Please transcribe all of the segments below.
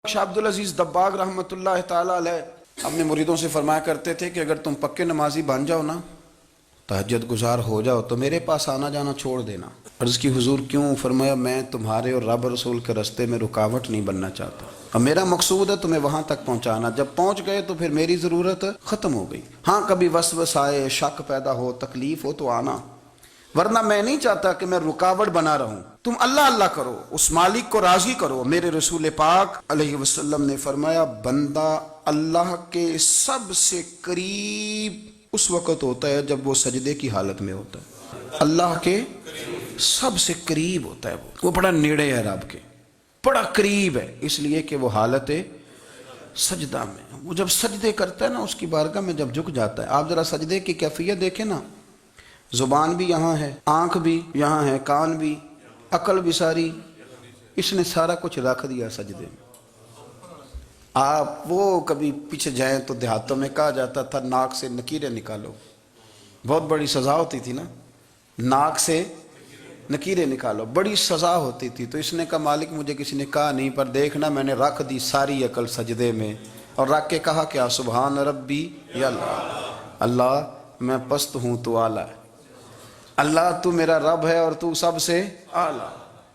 شاہ عبدالعزیز دباغ رحمۃ اللہ تعالیٰ علیہ اپنے مریدوں سے فرمایا کرتے تھے کہ اگر تم پکے نمازی بن جاؤ نا، تہجد گزار ہو جاؤ، تو میرے پاس آنا جانا چھوڑ دینا۔ عرض کی حضور کیوں؟ فرمایا میں تمہارے اور رب رسول کے راستے میں رکاوٹ نہیں بننا چاہتا، اور میرا مقصود ہے تمہیں وہاں تک پہنچانا۔ جب پہنچ گئے تو پھر میری ضرورت ختم ہو گئی۔ ہاں کبھی وسوسہ آئے، شک پیدا ہو، تکلیف ہو تو آنا، ورنہ میں نہیں چاہتا کہ میں رکاوٹ بنا رہوں۔ تم اللہ اللہ کرو، اس مالک کو راضی کرو۔ میرے رسول پاک علیہ وسلم نے فرمایا بندہ اللہ کے سب سے قریب اس وقت ہوتا ہے جب وہ سجدے کی حالت میں ہوتا ہے۔ اللہ کے سب سے قریب ہوتا ہے، وہ بڑا نیڑے ہے رب کے، بڑا قریب ہے، اس لیے کہ وہ حالت سجدہ میں۔ وہ جب سجدے کرتا ہے نا، اس کی بارگاہ میں جب جھک جاتا ہے، آپ ذرا سجدے کی کیفیت دیکھیں نا، زبان بھی یہاں ہے، آنکھ بھی یہاں ہے، کان بھی، عقل بھی ساری، اس نے سارا کچھ رکھ دیا سجدے میں۔ آپ وہ کبھی پیچھے جائیں تو دیہاتوں میں کہا جاتا تھا ناک سے نکیریں نکالو، بہت بڑی سزا ہوتی تھی نا، ناک سے نکیریں نکالو، بڑی سزا ہوتی تھی۔ تو اس نے کہا مالک مجھے کسی نے کہا نہیں، پر دیکھنا میں نے رکھ دی ساری عقل سجدے میں، اور رکھ کے کہا کیا؟ سبحان ربی یا اللہ، اللہ میں پست ہوں تو اعلیٰ ہے، اللہ تو میرا رب ہے اور تو سب سے اعلیٰ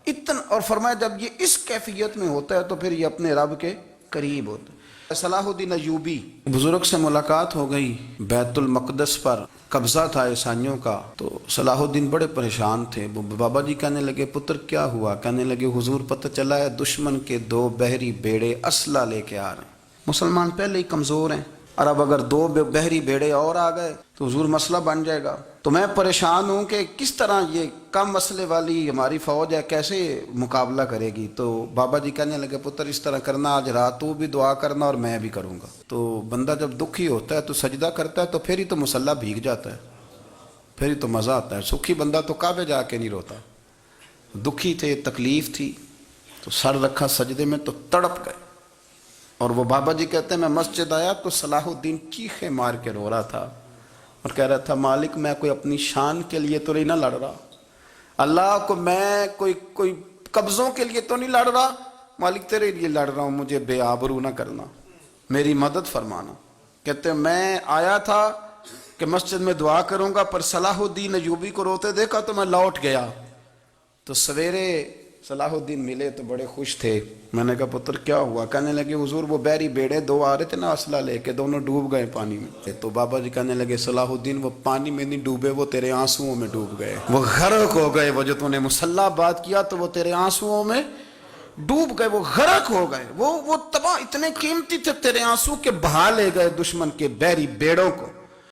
اتنا۔ اور فرمایا جب یہ اس کیفیت میں ہوتا ہے تو پھر یہ اپنے رب کے قریب ہوتا ہے۔ صلاح الدین ایوبی بزرگ سے ملاقات ہو گئی، بیت المقدس پر قبضہ تھا عیسائیوں کا، تو صلاح الدین بڑے پریشان تھے۔ بابا جی کہنے لگے پتر کیا ہوا؟ کہنے لگے حضور پتہ چلا ہے دشمن کے 2 بحری بیڑے اسلحہ لے کے آ رہے ہیں، مسلمان پہلے ہی کمزور ہیں، اور اب اگر 2 بحری بیڑے اور آ گئے تو حضور مسئلہ بن جائے گا۔ تو میں پریشان ہوں کہ کس طرح یہ کم مسئلے والی ہماری فوج ہے کیسے مقابلہ کرے گی۔ تو بابا جی کہنے لگے پتر اس طرح کرنا، آج رات تو بھی دعا کرنا اور میں بھی کروں گا۔ تو بندہ جب دکھی ہوتا ہے تو سجدہ کرتا ہے تو پھر ہی تو مسلح بھیگ جاتا ہے، پھر ہی تو مزہ آتا ہے۔ سکھی بندہ تو کعبے جا کے نہیں روتا، دکھی تھے، تکلیف تھی، تو سر رکھا سجدے میں تو تڑپ گئے۔ اور وہ بابا جی کہتے ہیں میں مسجد آیا تو صلاح الدین چیخے مار کے رو رہا تھا اور کہہ رہا تھا مالک میں کوئی اپنی شان کے لیے تو نہیں نہ لڑ رہا، اللہ کو میں کوئی قبضوں کے لیے تو نہیں لڑ رہا، مالک تیرے لیے لڑ رہا ہوں، مجھے بے آبرو نہ کرنا، میری مدد فرمانا۔ کہتے ہیں میں آیا تھا کہ مسجد میں دعا کروں گا، پر صلاح الدین ایوبی کو روتے دیکھا تو میں لوٹ گیا۔ تو سویرے صلاح الدین ملے تو بڑے خوش تھے۔ میں نے کہا پتر کیا ہوا؟ کہنے لگے حضور وہ بحری بیڑے 2 آ رہے تھے نا اسلحہ لے کے، دونوں ڈوب گئے پانی میں۔ تو بابا جی کہنے لگے صلاح الدین وہ پانی میں نہیں ڈوبے، وہ تیرے آنسوؤں میں ڈوب گئے، وہ غرق ہو گئے۔ وہ جو تو نے مسلح بات کیا تو وہ تیرے آنسوؤں میں ڈوب گئے، وہ غرق ہو گئے، وہ تباہ، اتنے قیمتی تھے تیرے آنسو کے بہا لے گئے دشمن کے بحری بیڑوں کو۔